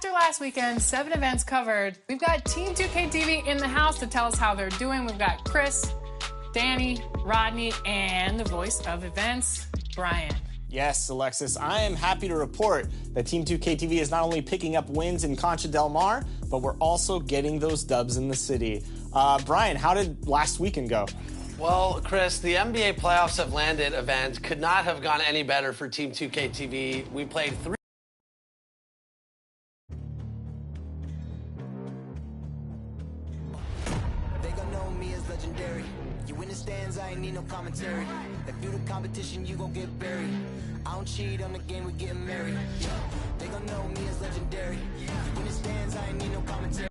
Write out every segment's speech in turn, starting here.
after last weekend, 7 events covered. We've got Team 2K TV in the house to tell us how they're doing. We've got Chris, Danny, Rodney, and the voice of events, Brian. Yes, Alexis, I am happy to report that Team 2K TV is not only picking up wins in Concha Del Mar, but we're also getting those dubs in the city. Brian, how did last weekend go? Well, Chris, the NBA playoffs have landed event could not have gone any better for Team 2K TV. We played 3. They gon' know me as legendary. You in the stands, I ain't need no commentary. If you the competition, you gon' get buried. I don't cheat on the game, we getting married. They gon' know me as legendary. You in the stands, I ain't need no commentary.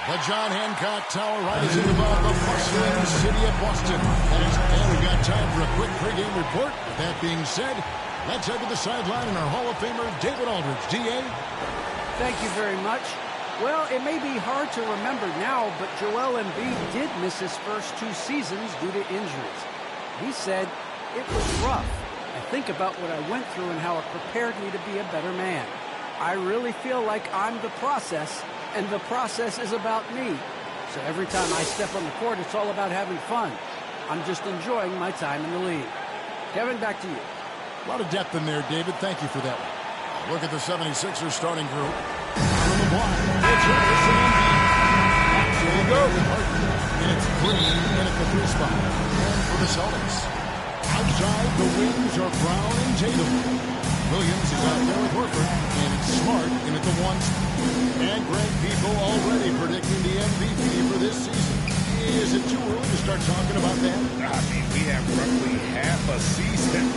The John Hancock Tower rises above the bustling city of Boston. And we've got time for a quick pregame report. With that being said, let's head to the sideline and our Hall of Famer, David Aldridge. D.A.? Thank you very much. Well, it may be hard to remember now, but Joel Embiid did miss his first 2 seasons due to injuries. He said, "It was rough. I think about what I went through and how it prepared me to be a better man. I really feel like I'm the process, and the process is about me. So every time I step on the court, it's all about having fun. I'm just enjoying my time in the league." Kevin, back to you. A lot of depth in there, David. Thank you for that one. Look at the 76ers starting group. From the block, it's there you go. And it's Green in at the 3 spot. And for the Celtics, outside the wings are Brown and Tatum. Williams is out there with Horford, and it's Smart in at the 1 spot. And Greg, people already predicting the MVP for this season. Is it too early to start talking about that? I mean, we have roughly half a season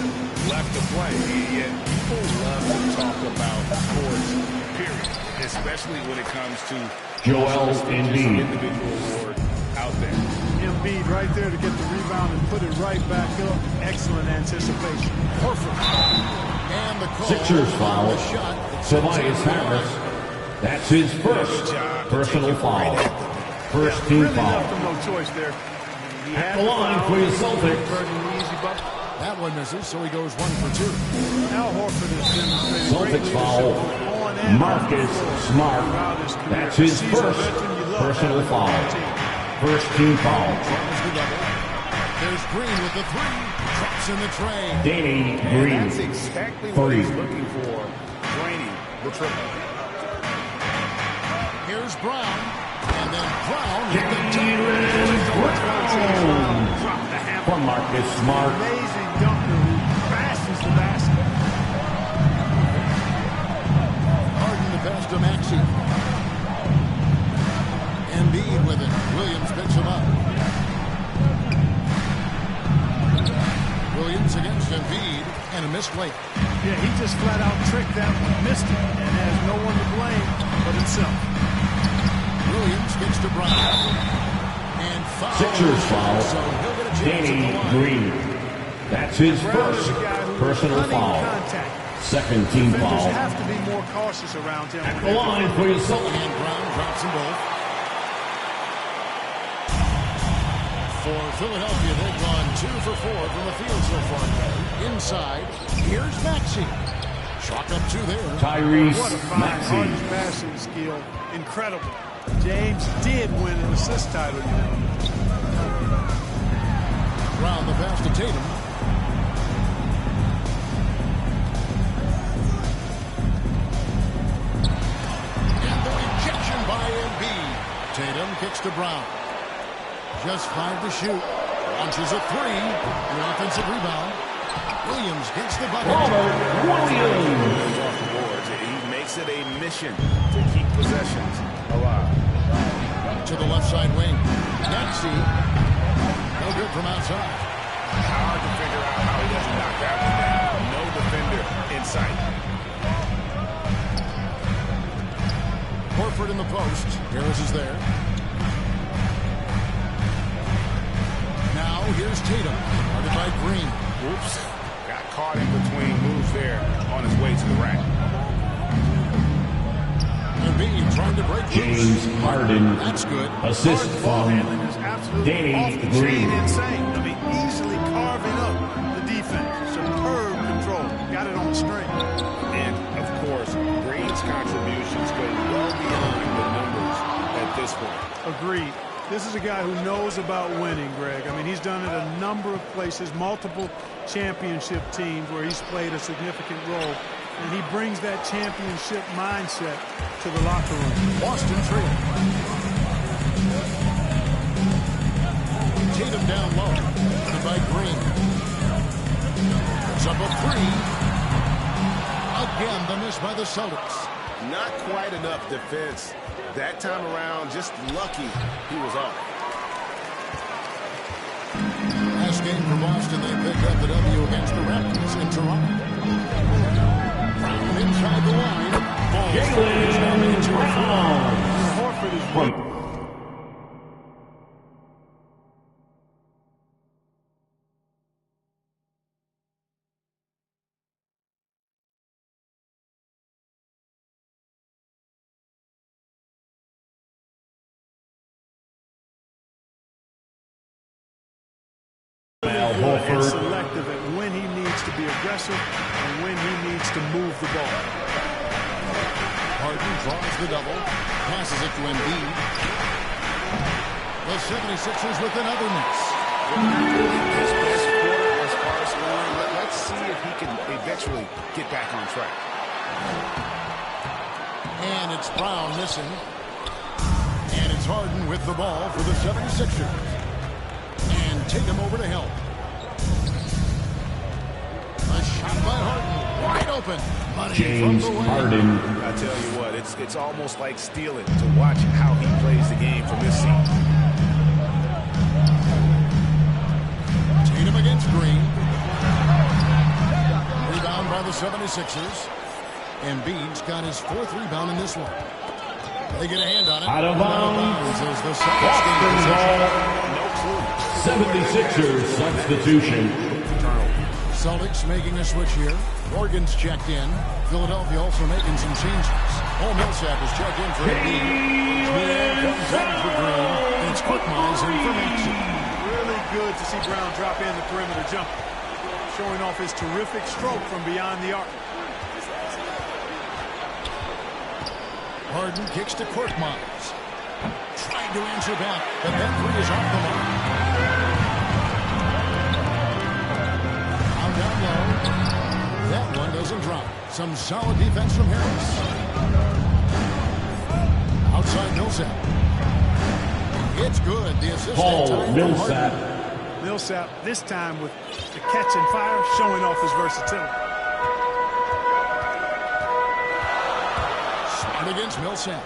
left to play. Yet people love to talk about sports, period. Especially when it comes to Joel Embiid. Individual award out there. Embiid right there to get the rebound and put it right back up. Excellent anticipation. Horford. And the call. Sixers foul. Tobias Harris. That's his first personal foul. First team really foul. left him no choice there. At the line for the Celtics. That one misses, so he goes 1 for 2. Now Horford has demonstrated Celtics foul. Marcus Smart. That's his first personal foul. First team foul. There's Green with the 3. Drops in the tray. Danny Green. That's exactly what he's looking for. Draining the triple. Here's Brown. And then Brown. For Marcus Smart. Amazing dunker who bashes the basket. Harden to pass to Maxey. Embiid with it. Williams picks him up. Williams against Embiid, and a missed late. Yeah, he just flat out tricked that one, missed it, and has no one to blame but himself. Williams gets to Brown. And foul. Sixers foul. So he'll get a chance Danny at the line. Green. That's his first personal foul. Second team Defenders foul. have to be more cautious around him. At the line for the Celtics. And Brown drops them both. For Philadelphia, they've gone 2 for 4 from the field so far today. Inside, here's Maxey. Chalk up 2 there. Tyrese What a find. Maxey. Harden's passing skill, incredible. James did win an assist title. Brown the pass to Tatum. And the rejection by Embiid. Tatum kicks to Brown. Just 5 to shoot. Launches a 3. An offensive rebound. Williams gets the bucket. Williams. Off the boards. He makes it a mission to keep possessions alive. To the left side wing. Maxey. No good from outside. Hard to figure out how he doesn't knock that one down. No defender in sight. Horford in the post. Harris is there. Now here's Tatum. Guarded by Green. Oops. Got caught in between moves there on his way to the rack. Embiid trying to break James Harden. That's good. Assist from Danny Green. Insane. I mean, easily carving up the defense. Superb control. Got it on the string. And, of course, Green's contributions go Agreed. This is a guy who knows about winning, Greg. I mean, he's done it a number of places, multiple championship teams where he's played a significant role. And he brings that championship mindset to the locker room. Boston trail. Tatum down low. Covered by Green. It's up a three. Again, the miss by the Celtics. Not quite enough defense. That time around, just lucky he was off. Last game for Boston, they picked up the W against the Raptors in Toronto. Brown inside the line. Jaylen Brown. Horford is From and Horford. selective at when he needs to be aggressive and when he needs to move the ball. Harden draws the double. Passes it to Embiid. The 76ers with another miss. His best quarter as far as scoring. Let's see if he can eventually get back on track. And it's Brown missing. And it's Harden with the ball for the 76ers. And Tatum over to help. A shot by Harden. Wide open. Money James from the lane. Harden. I tell you what, it's almost like stealing to watch how he plays the game from this seat. Tatum against Green. Rebound by the 76ers. Embiid's got his 4th rebound in this one. They get a hand on it. Out of bounds. As the Celtics gain Boston ball. 76ers substitution. Celtics making a switch here. Morgan's checked in. Philadelphia also making some changes. Millsap is checked in for Embiid. Comes in for Green. And it's Korkmaz in for Maxey. Really good to see Brown drop in the perimeter jumper, showing off his terrific stroke from beyond the arc. Harden kicks to Korkmaz. Trying to answer back, but that three is off the mark. Down low. That one doesn't drop. Some solid defense from Harris. Outside Millsap. It's good. The assist. Paul Millsap. Millsap this time with the catch and fire, showing off his versatility. Smart against Millsap.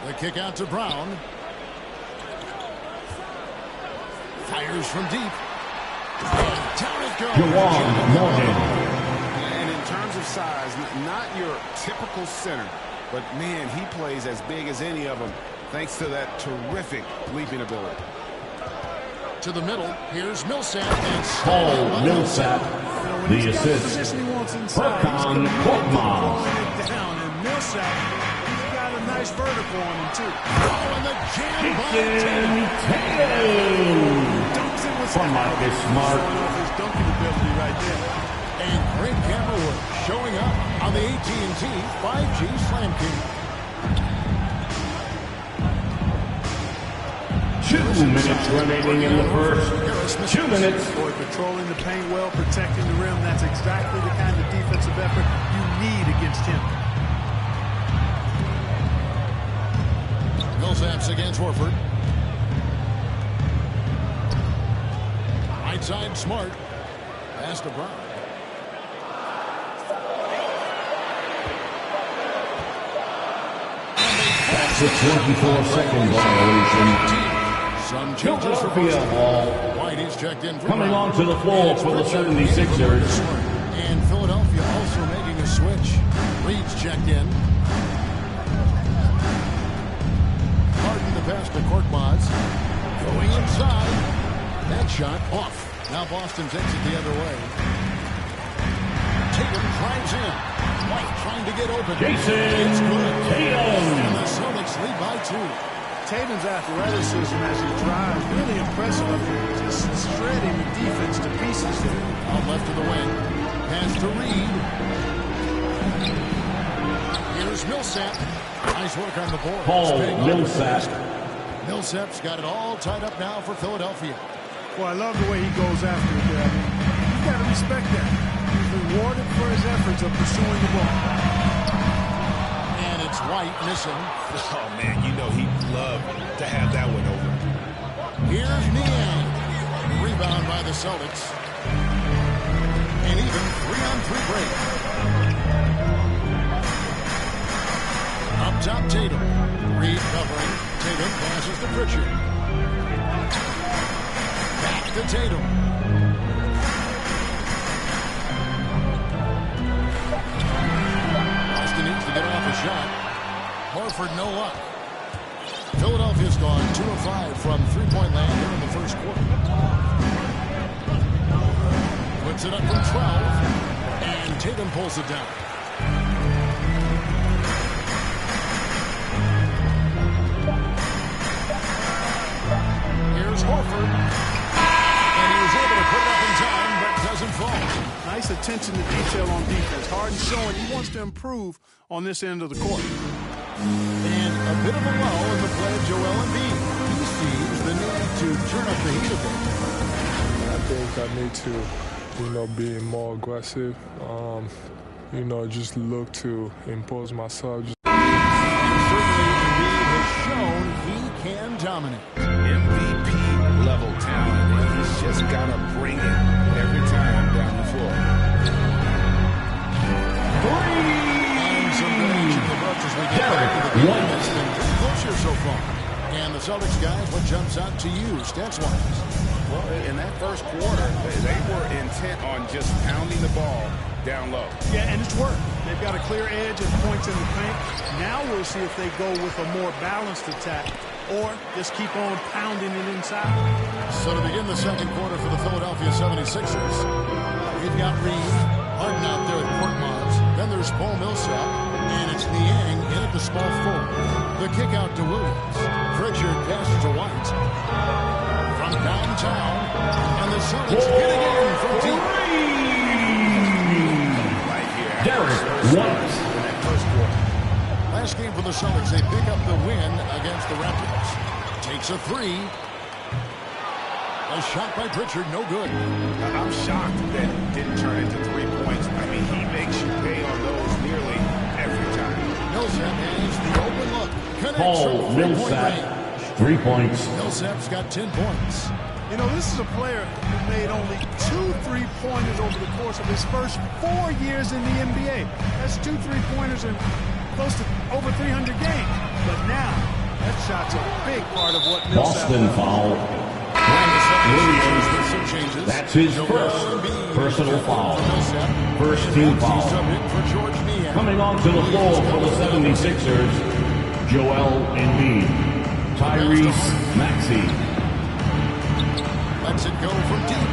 The kick out to Brown. Fires from deep. And down it goes. Juwan Morgan. And in terms of size, not your typical center, but man, he plays as big as any of them thanks to that terrific leaping ability. To the middle, here's Millsap. Paul Millsap. The assist. Furkan Korkmaz. And Millsap, he's got a nice vertical on him, too. Oh, and the jam by Tatum. From Marcus Smart. His dunking ability right there. And great camera work showing up on the AT&T 5G Slam King. 2 minutes remaining in the first. 2 minutes. Boy, patrolling the paint well, protecting the rim. That's exactly the kind of defensive effort you need against him. Millsap's against Horford. Right side Smart. Pass to Brown. That's a 24-second violation. Some changes for Philadelphia ball. White is checked in for Coming Brown. onto the floor for the 76ers. And Philadelphia also making a switch. Reed's checked in. Harden to pass to Korkmaz. Going inside. That shot off. Now Boston takes it the other way. Tatum drives in. White trying to get open. Jason It's good. Tatum. And the Celtics lead by 2. Tatum's athleticism as he drives, really impressive up here. Just shredding the defense to pieces there. Out left to the wing. Pass to Reed. Here's Millsap. Nice work on the board. Paul Millsap. Millsap's got it all tied up now for Philadelphia. Well, I love the way he goes after it there. I mean, you got to respect that. He's rewarded for his efforts of pursuing the ball. And it's White missing. Oh, man, you know he'd love to have that one over. Here's Niang. Rebound by the Celtics. An even 3-on-3 break. Up top, Tatum. Reed covering. Tatum passes to Pritchard. Back to Tatum. Austin needs to get off a shot. Horford, no luck. Philadelphia's gone 2 of 5 from three-point land here in the first quarter. Puts it up from 12. And Tatum pulls it down. Here's Horford. And he was able to put it up in time, but doesn't fall. Nice attention to detail on defense. Harden showing he wants to improve on this end of the court. And a bit of a lull in the play of Joel Embiid. He sees the need to turn up the heat a bit. I think I need to, be more aggressive. Just look to impose myself. Certainly, Embiid has shown he can dominate. MVP-level talent, and he's just got to bring it every time down the floor. And some good action for Bucks as we get back to the game. It's been pretty close here so far. And the Celtics guys, what jumps out to you, stats-wise? Well, in that first quarter, they were intent on just pounding the ball down low. Yeah, and it's worked. They've got a clear edge and points in the paint. Now we'll see if they go with a more balanced attack or just keep on pounding it inside. So to begin the second quarter for the Philadelphia 76ers, we've got Reed, Harden out there at Court Mods. Then there's Paul Millsap, and it's Niang in at the small forward. The kick out to Williams. Pritchard passes to White. From downtown, and the Celtics hit again from deep. Derek White. Last game for the Celtics, they pick up the win against the Raptors. Takes a three. A shot by Pritchard, no good. I'm shocked that it didn't turn into 3 points. I mean, he makes you pay on those nearly every time. Millsap has the open look. Paul Millsap, 3 points. Millsap's got 10 points. This is a player who made only 2 3-pointers over the course of his first 4 years in the NBA. That's 2 3-pointers in close to over 300 games. But now, that shot's a big part of what Millsap Boston does. foul. Williams. That's his first personal foul. First team foul. Coming onto the floor for the 76ers, Joel Embiid. Tyrese Maxey. Lets it go from deep.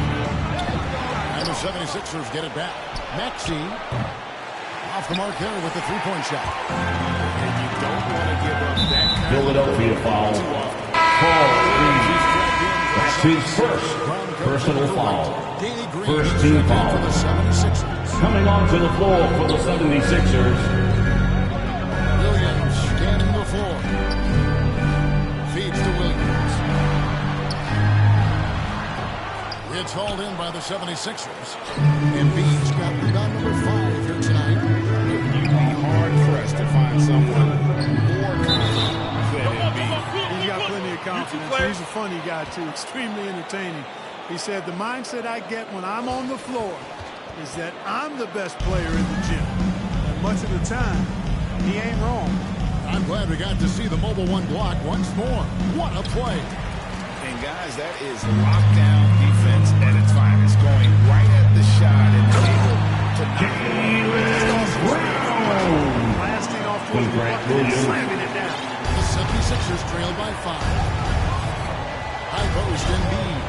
And the 76ers get it back. Maxey off the mark there with the three-point shot. And you don't want to give up that kind Philadelphia foul. Paul Reed. That's his first personal foul. First team foul. Coming onto the floor for the 76ers. Williams scanning the floor. Feeds to Williams. It's hauled in by the 76ers. Embiid's got rebound number 5 here tonight. You'd be hard-pressed to find someone more confident than Embiid. He's got plenty of confidence. He's a funny guy, too. Extremely entertaining. He said, the mindset I get when I'm on the floor is that I'm the best player in the gym. And much of the time, he ain't wrong. I'm glad we got to see the Mobile One block once more. What a play. And, guys, that is lockdown defense at its finest. Going right at the shot and able to blasting off towards the bucket and slamming it down. The 76ers trailed by 5. High post Embiid.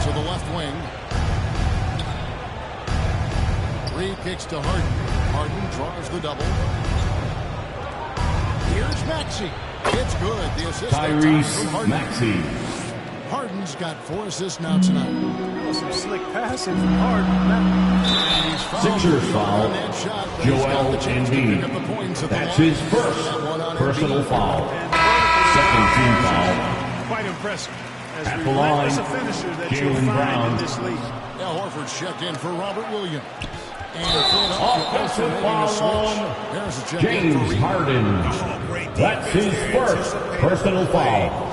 To the left wing. Reed kicks to Harden. Harden draws the double. Here's Maxey. It's good. The assist. Tyrese Maxey. Harden's got 4 assists now tonight. was some slick passing from Harden. Sixers foul, Joel Embiid. That's his first personal foul. Second team foul. Quite impressive. As at the line, Jaylen Brown. In this league. Al Horford's checked in for Robert Williams. Offensive foul on James Harden. That's his first personal foul.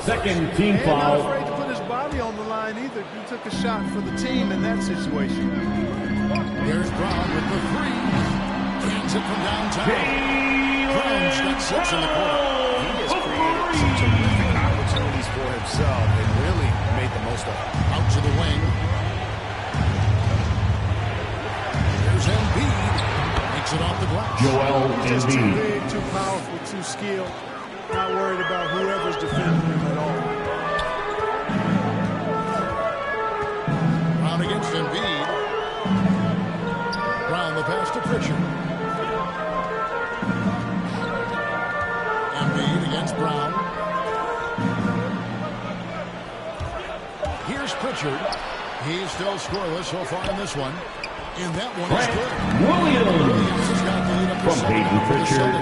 Second team foul. Not afraid to put his body on the line either. He took a shot for the team in that situation. There's Brown with the three. Cans it from downtown. Brown's got 6 in the corner. He has created some terrific opportunities for himself and really made the most of it. Out to the wing. There's Embiid. Makes it off the glass. Joel Just too Embiid. big, too powerful, too skilled. Not worried about whoever's defending him at all. Brown against Embiid. Brown the pass to Pritchard. Embiid against Brown. Here's Pritchard. He's still scoreless so far in this one. And that one is good. Williams has got the lead up From Peyton Pritchard.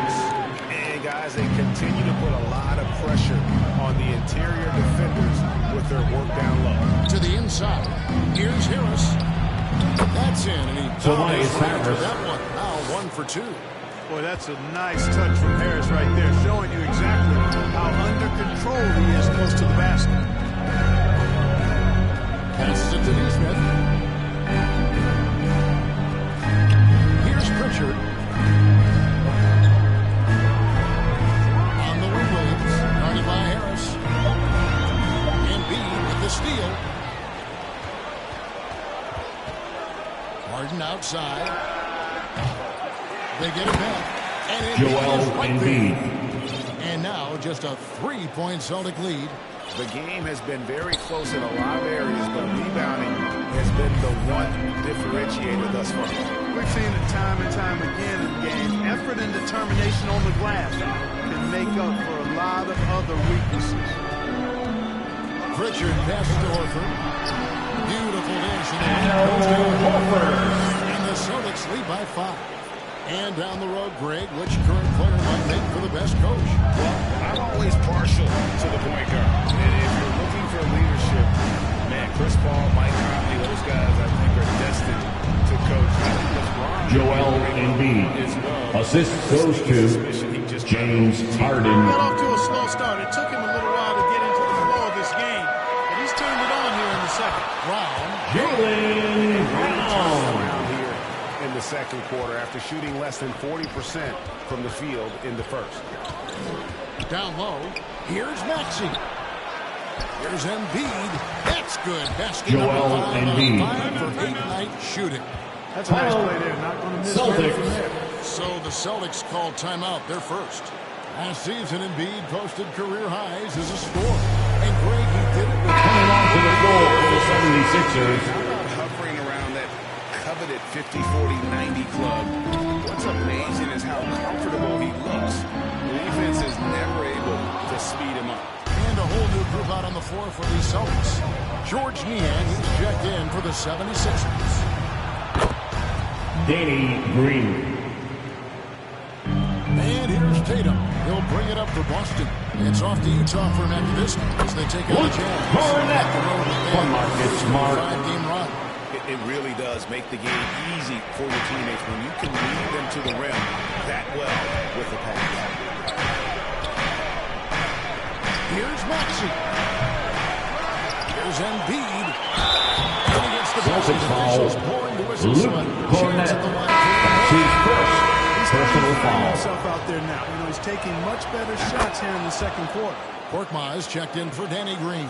And guys, they continue to put a lot of pressure on the interior defenders with their work down low. To the inside. Here's Harris. That's in. And he Tobias Harris. that one. Now 1 for 2. Boy, that's a nice touch from Harris right there, showing you exactly how under control he is close to the basket. Passes it to Neesmith. Here's Pritchard. On the wing, Williams. Guarded by Harris. Embiid with the steal. Harden outside. They get it back. And Joel right Embiid. there. And now just a 3-point Celtic lead. The game has been very close in a lot of areas, but rebounding has been the one differentiator thus far. We've seen it time and time again in games. Effort and determination on the glass can make up for a lot of other weaknesses. Pritchard passes to Horford. Beautiful dish. And the Celtics lead by 5. And down the road, Greg, which current player might make for the best coach? Well, I'm always partial to the point guard. And if you're looking for leadership, man, Chris Paul, Mike Conley, those guys I think are destined to coach. Joel Embiid. Assist goes to James Harden. He got off to a slow start. It took him a little while to get into the flow of this game, but he's turned it on here in the second. Jaylen Brown. In the second quarter after shooting less than 40% from the field in the first. Down low. Here's Maxey. Here's Embiid. That's good. Basket Joel Embiid. 5 for 8-night shooting. That's a nice play there. Not going to miss Celtics from there. So the Celtics called timeout. They're first. Last season, Embiid posted career highs as a scorer. And Greg, he did it with... Coming onto the floor for the 76ers. Hovering around that coveted 50-40-90 club. What's amazing is how comfortable he looks. The defense is never able to speed him up. And a whole new group out on the floor for the Celtics. George Niang, he's checked in for the 76ers. Danny Green. And here's Tatum. He'll bring it up for Boston. It's off to Utah for Methodist as they take on the Jazz. Cornet for Marcus Smart. 5-game run. It really does make the game easy for your teammates when you can lead them to the rim that well with the pass. Here's Maxey. Here's Embiid. And against the Celtics foul. Luke Cornet. That's his first personal foul. Himself out there now. You know, he's taking much better shots here in the second quarter. Korkmaz checked in for Danny Green.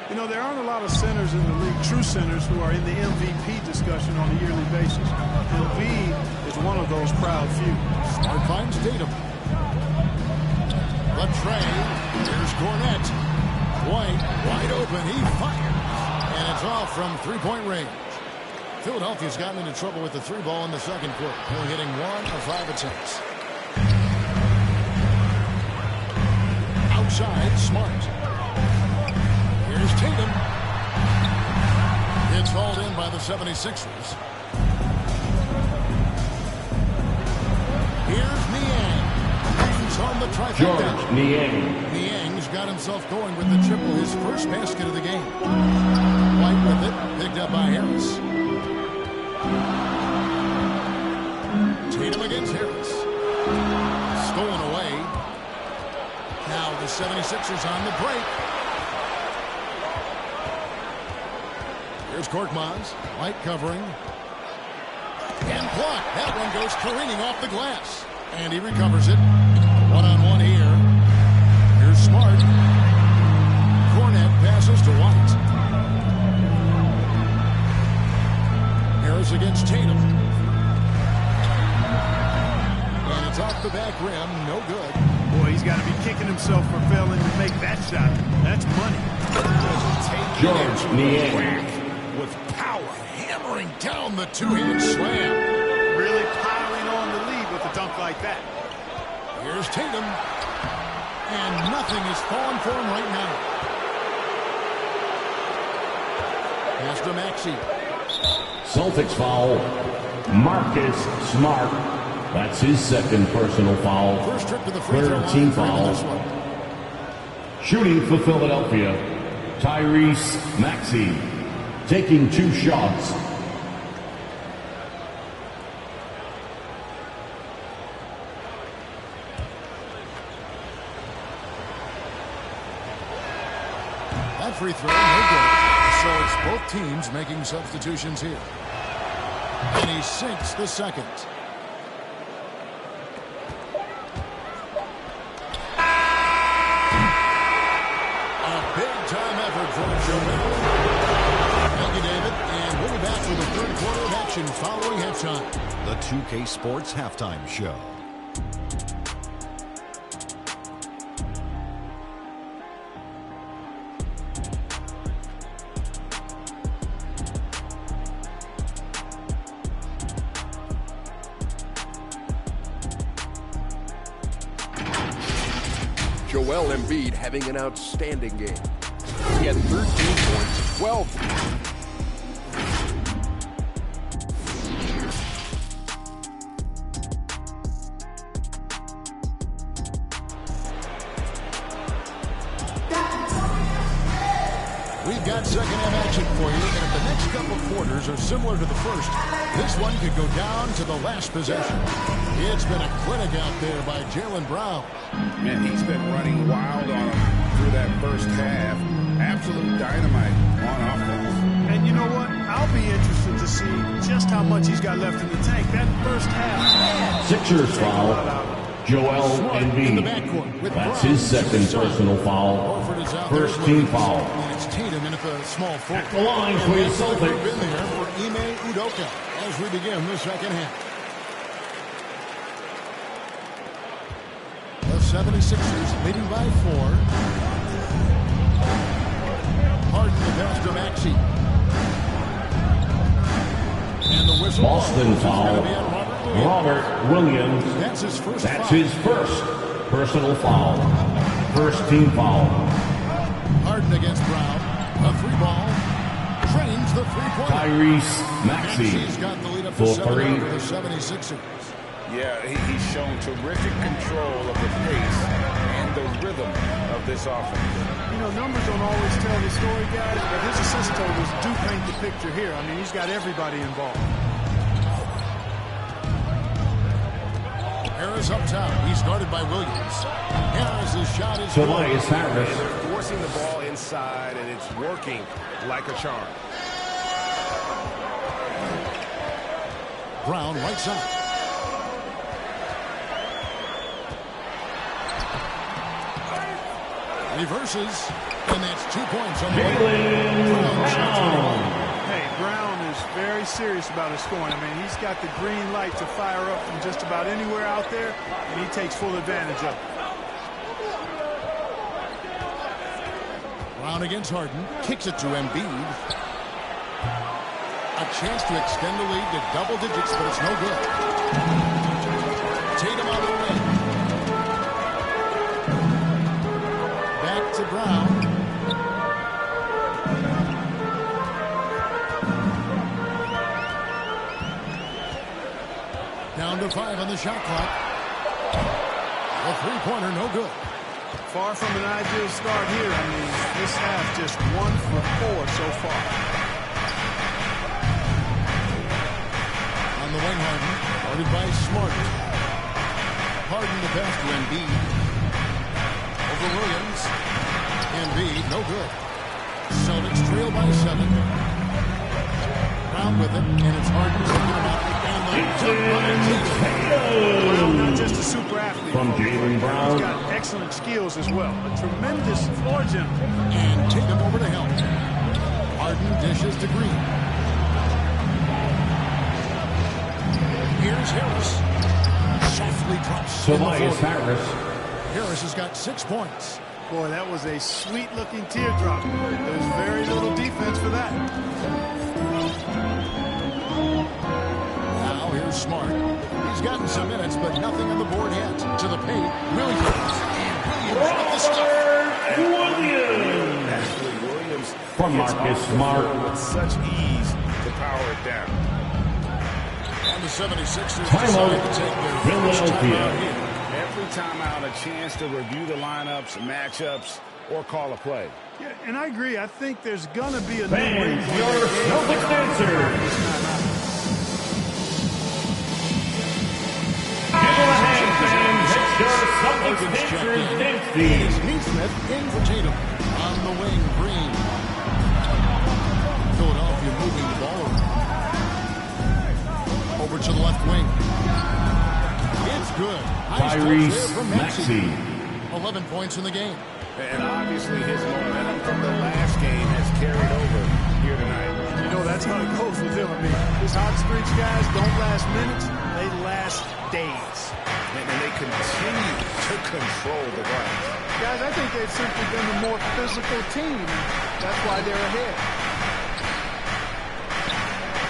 You know, there aren't a lot of centers in the league, true centers, who are in the MVP discussion on a yearly basis. Embiid is one of those proud few. Smart finds Tatum. The tray. Here's Cornet. White, wide open. He fires. And it's off from three-point range. Philadelphia's gotten into trouble with the three ball in the second quarter. Only hitting 1 of 5 attempts. Outside, Smart. Here's Tatum. It's hauled in by the 76ers. Here's Niang. He's on the trifecta. George Niang. Niang's got himself going with the triple, his first basket of the game. White with it, picked up by Harris. Tatum against Harris. Stolen away. Now the 76ers on the break. Here's Korkmaz. White covering. And blocked. That one goes careening off the glass. And he recovers it. One-on-one here. Here's Smart. Cornet passes to White. Harris against Tatum. And it's off the back rim. No good. Boy, he's got to be kicking himself for failing to make that shot. That's money. George Niang. With power, hammering down the two-hand slam. Really piling on the lead with a dunk like that. Here's Tatum. And nothing is falling for him right now. Pass to Maxey. Celtics foul. Marcus Smart. That's his second personal foul. First trip to the free throw Third team line. foul. Shooting for Philadelphia, Tyrese Maxey. Taking 2 shots. That free throw, no good. So it's both teams making substitutions here. And he sinks the second. A big-time effort for Joel. Thank you, David. And we'll be back with the third quarter of action following halftime. The 2K Sports Halftime Show. Joel Embiid having an outstanding game. He had 13 points, 12. We've got second-half action for you, and if the next couple quarters are similar to the first, this one could go down to the last possession. It's been a clinic out there by Jaylen Brown. Man, he's been running wild on him through that first half. Absolute dynamite on offense. And you know what? I'll be interested to see just how much he's got left in the tank. That first half. Sixers foul. Joel Embiid. That's his second personal foul. First team foul. And it's Tatum in at the small forward. At the line for the Celtics. In there for Ime Udoka as we begin the second half. The 76ers leading by 4. Harden to pass to Maxey. And the whistle. Boston foul. Robert Williams. That's his first That's foul. his first personal foul. First team foul. Harden against Brown. A free ball. Drains the three-pointer. Tyrese Maxey. Maxey's got the lead up For to 7 three. over the 76ers. Yeah, he's shown terrific control of the pace and the rhythm of this offense. You know, numbers don't always tell the story, guys, but his assist totals do paint the picture here. I mean, he's got everybody involved. Harris up top. He's guarded by Williams. Harris's shot is Tobias good. Harris. Forcing the ball inside, and it's working like a charm. Brown right side. Reverses, and that's 2 points on the way. Hey, Brown is very serious about his scoring. I mean, he's got the green light to fire up from just about anywhere out there, and he takes full advantage of it. Brown against Harden. Kicks it to Embiid. A chance to extend the lead to double digits, but it's no good. Tatum on the wing. Back to Brown. 2:45 on the shot clock. A three-pointer, no good. Far from an ideal start here. I mean, this half just 1 for 4 so far. On the wing, Harden. Guarded by Smart. Harden the pass to Embiid. Over Williams. Embiid, no good. Celtics trail by 7. Brown with it, and it's Harden taking him out. Well, not just a super athlete. From Jaylen Brown. He's got excellent skills as well. A tremendous floor general. And Tatum over to help. Harden dishes to Green. Here's Harris. Softly drops. Tobias Harris. Harris has got 6 points. Boy, that was a sweet-looking teardrop. There's very little defense for that. Now here's Smart. He's gotten some minutes, but nothing on the board yet. To the paint, Williams. And Williams with the stuff. Williams from Marcus Smart. With such ease to power it down. And the 76ers Timeout. decide to take their first Philadelphia. timeout here. Every timeout, a chance to review the lineups, matchups, or call a play. Yeah, and I agree. I think there's going to be a new Fans, way your Celtics answer. It's Neesmith in for Tatum. On the wing, Green. Philadelphia moving the ball over to the left wing. It's good. Tyrese Maxey. 11 points in the game. And obviously his momentum from the last game has carried over here tonight. You know, that's how it goes with him. I mean, his hot streaks, guys, don't last minutes. They last days. And they continue to control the ground. Guys, I think they've simply been the more physical team. That's why they're ahead.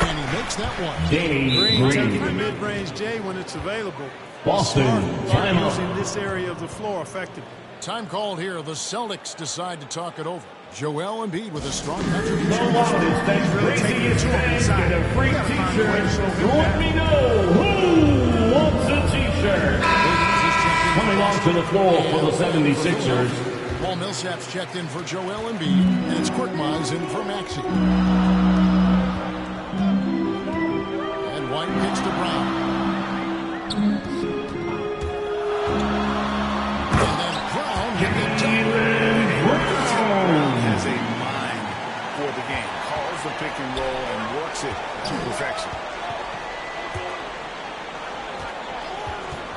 And he makes that one. Green taking the mid-range J when it's available. Boston, timeout. Using this area of the floor effectively. Time called here. The Celtics decide to talk it over. Joel Embiid with a strong contribution. The longest and craziest fans get a free t-shirt. Let me know who wants a t-shirt. Coming onto the floor for the 76ers. Paul Millsap's checked in for Joel Embiid, and it's Korkmaz in for Maxey. And White kicks to Brown. And then Brown has a mind for the game. Calls the pick and roll and works it to perfection.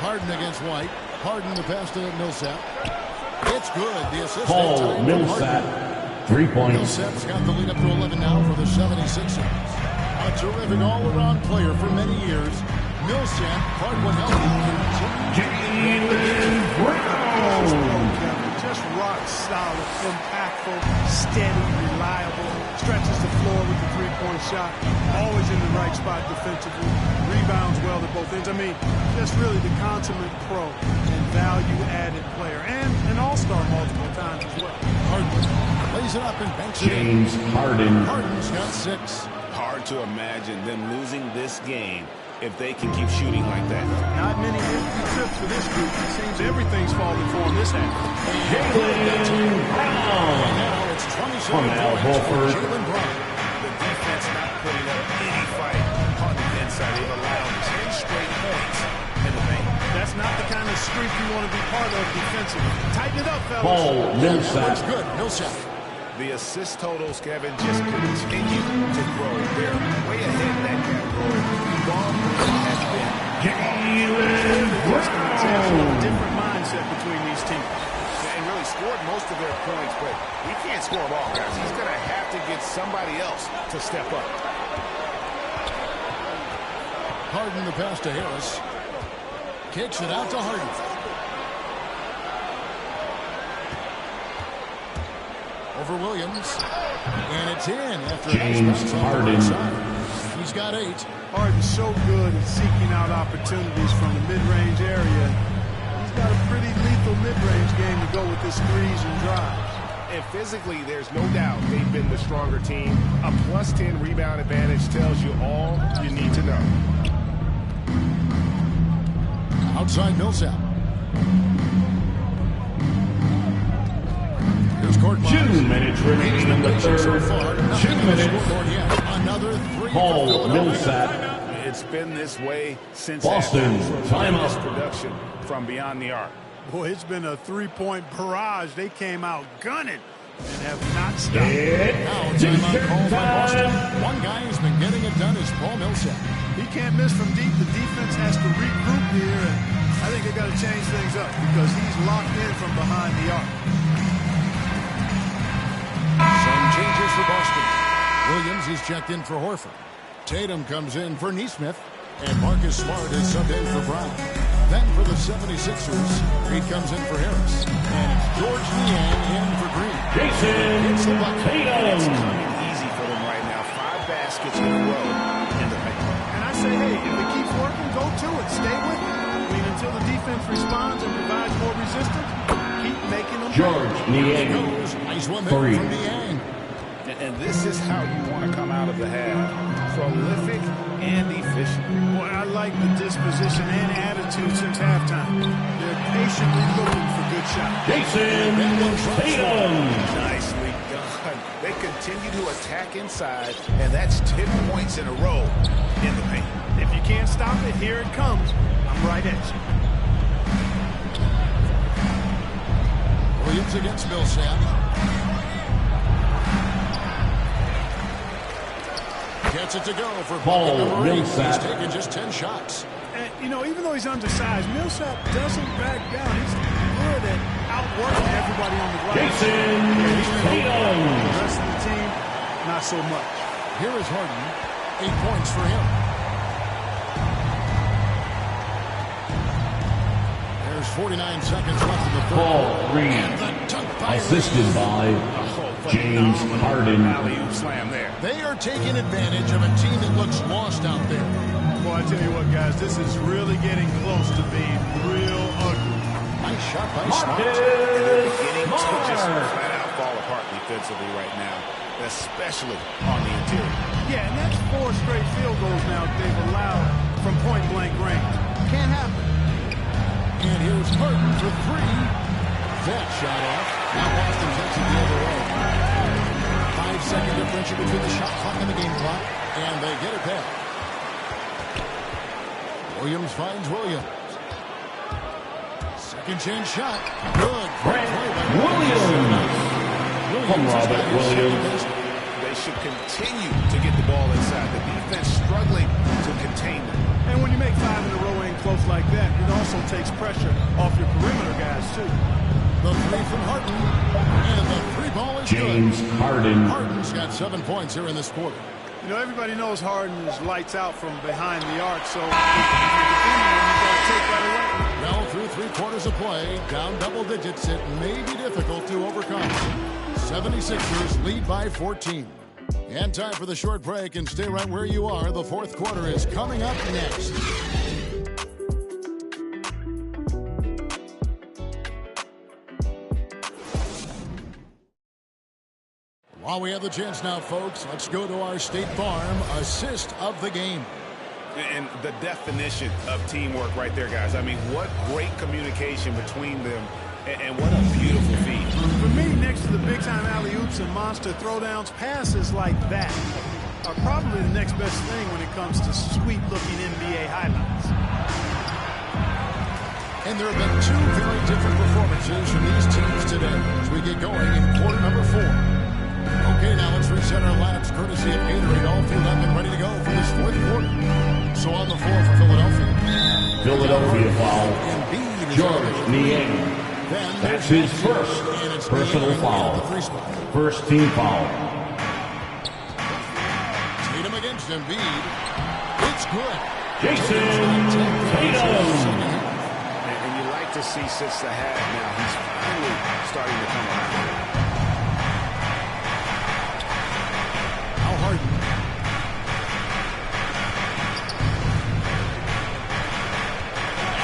Harden against White. Harden the pass to Millsap. It's good. The assist. Paul Millsap. 3 points. Millsap's got the lead up to 11 now for the 76ers. A terrific all-around player for many years. Millsap, hard one healthy. Jaylen Brown. Just rock solid, impactful, steady, reliable. Stretches the floor with the three-point shot. Always in the right spot defensively. Rebounds well at both ends. I mean, just really the consummate pro and value-added player. And an all-star multiple times as well. Harden plays it up and banks it in. James Harden. Harden's got 6. Hard to imagine them losing this game if they can keep shooting like that. Not many empty trips for this group. It seems everything's falling for him this half. Jaylen Brown. Now it's 27 From Al Horford. Jaylen Brown. The defense not putting up any fight on the inside. They've allowed 10 straight points in the paint. That's not the kind of streak you want to be part of defensively. Tighten it up, fellas. Paul Millsap. That's good. Millsap. The assist totals, Kevin, just continue to grow. They're way ahead in that category. Long has been. Jaylen A Brown. different mindset between these teams. And really scored most of their points, but he can't score them all, guys. He's going to have to get somebody else to step up. Harden the pass to Harris. Kicks it out to Harden. Over Williams. And it's in after James Harden. He's got 8. Harden's so good at seeking out opportunities from the mid-range area. He's got a pretty lethal mid-range game to go with his threes and drives. And physically, there's no doubt they've been the stronger team. A plus 10 rebound advantage tells you all you need to know. Outside Millsap. Here's Court 2 minutes remaining in the third. So far, 2 minutes. Another 3 Paul Millsap. It's been this way since Boston, timeout. Production from beyond the arc. Boy, it's been a three-point barrage. They came out gunning and have not stopped. Now timeout called by Boston. One guy who's been getting it done is Paul Millsap. He can't miss from deep. The defense has to regroup here, and I think they got to change things up because he's locked in from behind the arc. Some changes for Boston. Williams is checked in for Horford. Tatum comes in for Nesmith, and Marcus Smart is subbed in for Brown. Then for the 76ers, Reed comes in for Harris, and it's George Niang in for Green. Jason Tatum. It's coming easy for them right now. 5 baskets in a row in the paint. And I say, hey, if it keeps working, go to it. Stay with it. I mean, until the defense responds and provides more resistance, keep making them. George Niang. Nice one there from Niang. And this is how you want to come out of the half. Prolific and efficient. Boy, I like the disposition and attitude since halftime. They're patiently looking for good shots. Jason Tatum. Nicely done. They continue to attack inside, and that's 10 points in a row in the paint. If you can't stop it, here it comes. I'm right at you. Williams against Millsap. Gets it to go for Paul Millsap. He's taken just 10 shots. And, you know, even though he's undersized, Millsap doesn't back down. He's good at outworking everybody on the glass. Jason Tatum. The rest of the team, not so much. Here is Harden. 8 points for him. There's 49 seconds left in the third. Paul Reed. Assisted by James Harden. Slam there. They are taking advantage of a team that looks lost out there. Boy, I tell you what, guys, this is really getting close to being real ugly. Nice shot by Smart. They're beginning to just flat out fall apart defensively right now, especially on the interior. Yeah, and that's 4 straight field goals now they've allowed from point-blank range. Can't happen. And here's Harden for 3. That shot off. Now Boston takes it the other way. 5-second differential between the shot clock and the game clock, and they get it back. Williams finds Williams. Second chance shot. Good. Williams. From Robert Williams. They should continue to get the ball inside. The defense struggling to contain them. And when you make 5 in a row in close like that, it also takes pressure off your perimeter guys, too. The 3 from Harden. And the 3 ball is James good. Harden. Harden's got 7 points here in this quarter. You know, everybody knows Harden is lights out from behind the arc, so if you're defending him, you've got to take that away. Well, through 3 quarters of play, down double digits, it may be difficult to overcome. 76ers lead by 14. And time for the short break, and stay right where you are. The fourth quarter is coming up next. While we have the chance now, folks, let's go to our State Farm assist of the game. And the definition of teamwork right there, guys. I mean, what great communication between them, and what a beautiful feed. For me, next to the big-time alley-oops and monster throwdowns, passes like that are probably the next best thing when it comes to sweet-looking NBA highlights. And there have been 2 very different performances from these teams today as we get going in quarter number 4. Okay, now let's reset our laps courtesy of Gatorade. All filled up and ready to go for this fourth quarter. So on the floor for Philadelphia. Philadelphia foul. George Niang. That's his first personal foul. First team foul. Tatum against Embiid. It's good. Jason Tatum. And you like to see since the half now, he's finally starting to come around. Harden.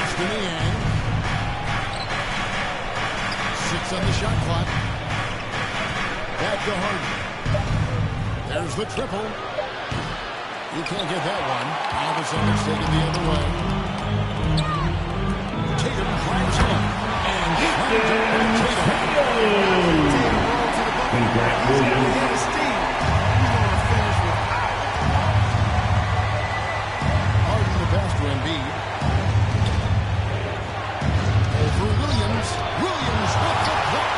Ashton Niang. 6 on the shot clock. Back to Harden. There's the triple. You can't get that one. Iverson is taken the other way. Grabs him and slams it by Tatum. Grant Williams. Harden the pass to Embiid. Over Williams. Williams with the block.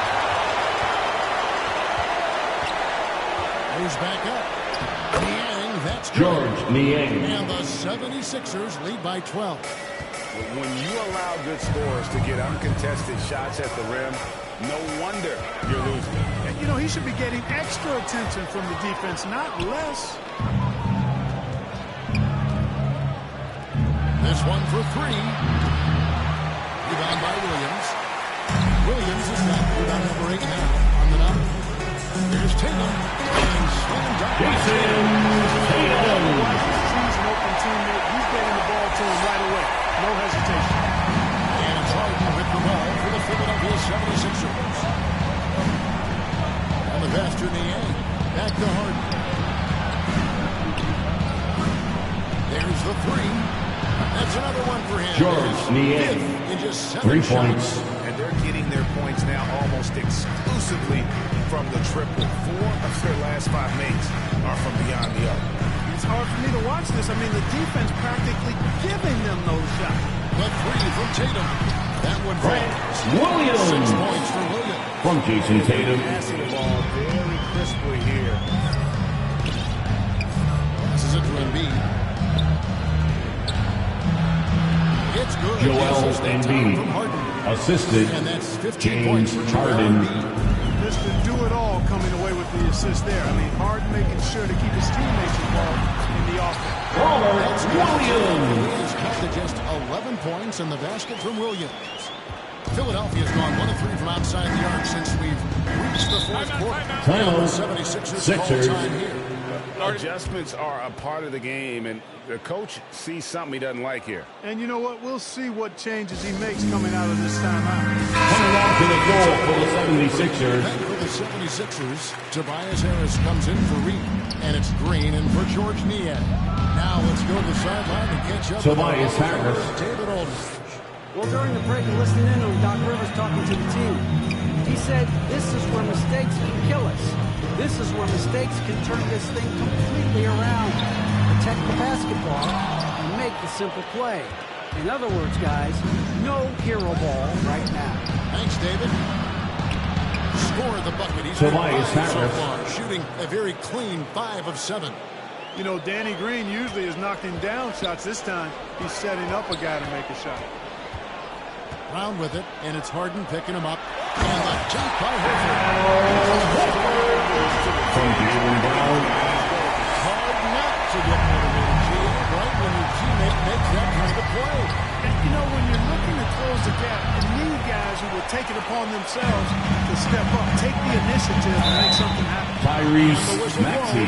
Goes back up. Niang, that's George Niang. And the 76ers lead by 12. When you allow good scorers to get uncontested shots at the rim, no wonder you're losing. And, you know, he should be getting extra attention from the defense, not less. This one for three. Rebound by Williams. Williams is got rebound number 8 now on the dot. Here's Tatum. And slammed up. Jason Tatum. He's an open teammate. He's getting the ball to him right away. No hesitation. And it's Harden with the ball for the Philadelphia 76ers. On the pass to Niang. Back to Harden. There's the three. That's another one for him. George Niang. In just 7 3 shots. points. And they're getting their points now almost exclusively from the triple. 4 of their last 5 makes are from beyond the arc. It's hard for me to watch this. I mean, the defense practically giving them those shots. The three from Tatum. That one falls. Williams. 6 points for Williams. From Jason Tatum. Passing the ball very crisply here. Passes it to Embiid. It's good. Joel Embiid. From Harden. Assisted. And that's 15 James points for Joel Harden. Embiid. Just to do it all coming away with the assist there. I mean, Harden making sure to keep his teammates involved in the offense. Robert Williams. He's cut to just 11 points in the basket from Williams. Philadelphia's gone 1 of 3 from outside the arc since we've reached the fourth quarter. Timeout. 76ers call Sixers. time here. Adjustments are a part of the game, and the coach sees something he doesn't like here. And you know what? We'll see what changes he makes coming out of this timeout. Coming on to the floor for the 76ers. Back for the 76ers, Tobias Harris comes in for Reed, and it's Green in for George Niang. Now let's go to the sideline and catch up. Tobias with Harris. David Aldridge. Well, during the break and listening in on Doc Rivers talking to the team, he said this is where mistakes can kill us. This is where mistakes can turn this thing completely around. Protect the basketball and make the simple play. In other words, guys, no hero ball right now. Thanks, David. Score the bucket. He's Tobias been 5 so Harris. far, shooting a very clean 5 of 7. You know, Danny Green usually is knocking down shots. This time, he's setting up a guy to make a shot. Brown with it, and it's Harden picking him up. And the jump by Horford. From Jaylen Brown. Hard not to get motivated, Jaylen, right when your teammate makes that kind of play. And, you know, when you're looking to close the gap, you need guys who will take it upon themselves to step up, take the initiative, and make something happen. Tyrese Maxey.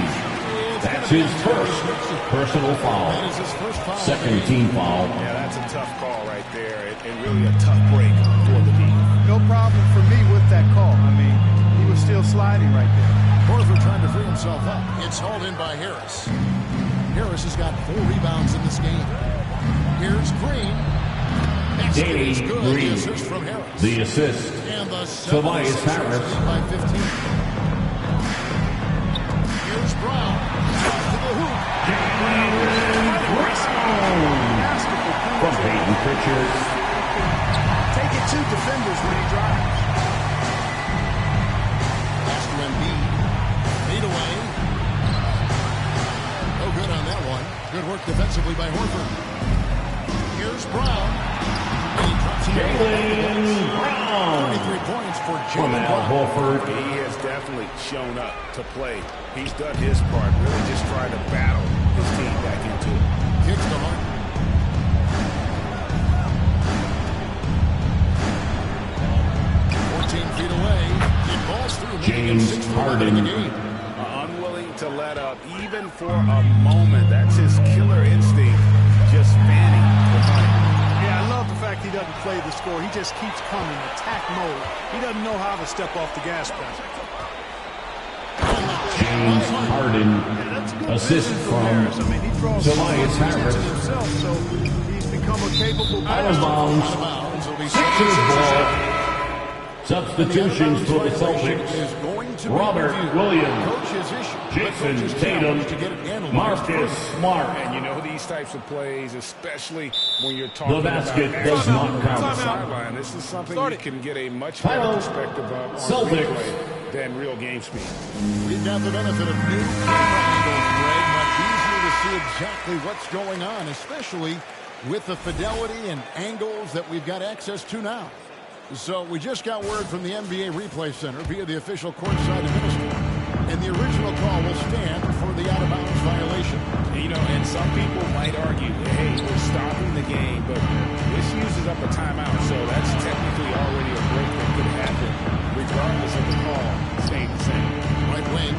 That's his first personal foul. That is his first foul. Second team foul. Yeah, that's a tough call right there, and really a tough break for the team. No problem for me with that call. I mean, he was still sliding right there. Horford trying to free himself up. It's hauled in by Harris. Harris has got 4 rebounds in this game. Here's Green. Danny Good. Green. The assist from Harris. The assist. And the Tobias 76ers Harris. lead by 15. Here's Brown. Up to the hoop. From Peyton Pritchard. Take it to defenders when he drives. Pass to Embiid. Lead away. No good on that one. Good work defensively by Horford. Here's Brown. And he drops it. Jaylen Brown. 33 points for From Jaylen Al Brown. Horford. He has definitely shown up to play. He's done his part, really just trying to battle his team back into it. Kicks to Harden. 14 feet away. It balls through. James Harden. In the game. Unwilling to let up, even for a moment. That's his killer instinct, just fanning the money. Yeah, I love the fact he doesn't play the score. He just keeps coming, attack mode. He doesn't know how to step off the gas pedal. James Harden. Yeah, that's a good Assist vision from Harris. I mean, he draws Tobias attention Harris. to himself, so he's become become a capable Out of bounds. Sixers ball. Substitutions for the Celtics. Robert Williams, Jason Tatum, Marcus Smart. And you know these types of plays, especially when you're talking the basket about does not count. Sideline. This is something you can get a much better perspective of on replay than real game speed. We've got the benefit of new camera angles, Greg. Much easier to see exactly what's going on, especially with the fidelity and angles that we've got access to now. So we just got word from the NBA Replay Center via the official courtside administrator. And the original call will stand for the out-of-bounds violation. You know, and some people might argue, hey, we're stopping the game, but this uses up a timeout, so that's technically already a break that could happen, regardless of the call staying the same. Right wing.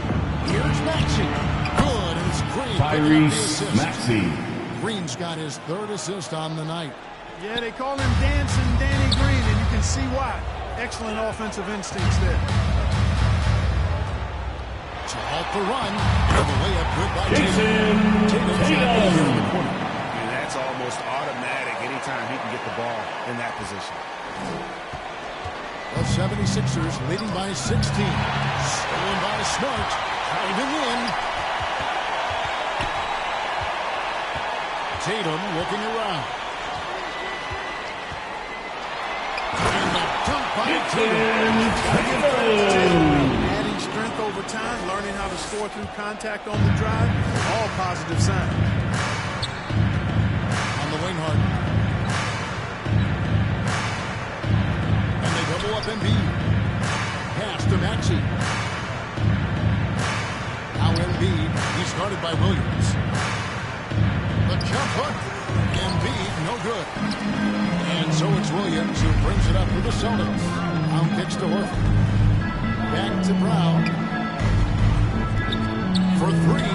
Here's Maxey. Good, and it's Green. Tyrese Maxey. Green's got his third assist on the night. Yeah, they call him Dancing Danny Green, and you can see why. Excellent offensive instincts there. To halt the run. And the layup good by Jason Tatum. And that's almost automatic anytime he can get the ball in that position. The 76ers leading by 16. Stolen by Smart. Diving in. Tatum looking around. And the dunk by Tatum. Adding strength over time, learning how to score through contact on the drive, all positive signs. On the wing, Harden. And they double up Embiid. Pass to Maxey. Now Embiid, he's guarded by Williams. The jump hook. Embiid, no good. And so it's Williams who brings it up for the Celtics. Brown kicks to Horford. Back to Brown. For three.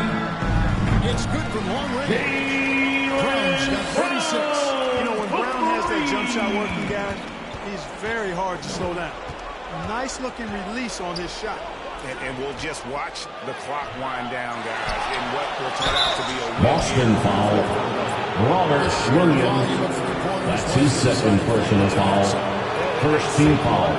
It's good from long range. Brown's got 36. You know, when Brown has that jump shot working, guys, he's very hard to slow down. Nice looking release on his shot. And we'll just watch the clock wind down, guys, in what will turn out to be a Boston foul. Robert Williams. That's his second personal foul. First team foul.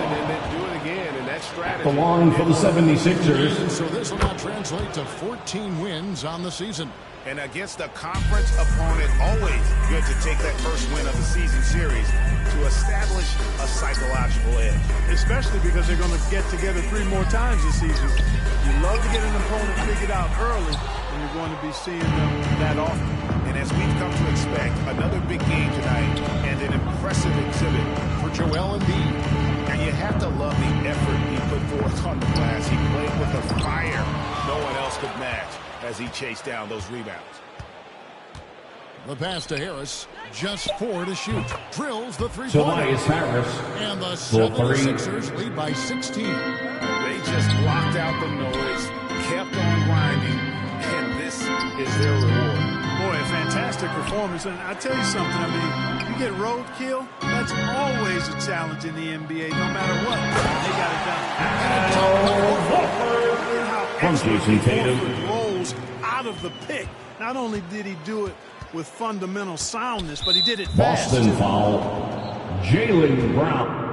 The line for the 76ers. So this will now translate to 14 wins on the season. And against a conference opponent, always good to take that first win of the season series to establish a psychological edge. Especially because they're going to get together 3 more times this season. You love to get an opponent figured out early, and you're going to be seeing them that often. And as we've come to expect, another big game tonight and an impressive exhibit for Joel Embiid. And you have to love the effort he put forth on the glass. He played with a fire no one else could match as he chased down those rebounds. The pass to Harris, just 4 to shoot. Drills the three-pointer. Tobias Harris. And the 76ers lead by 16. They just blocked out the noise, kept on grinding, and this is their reward. Boy, a fantastic performance. And I tell you something, I mean, you get roadkill, that's always a challenge in the NBA, no matter what. They got it done. From Jason Tatum. Rolls out of the pick. Not only did he do it with fundamental soundness, but he did it fast. Boston foul. Jaylen Brown.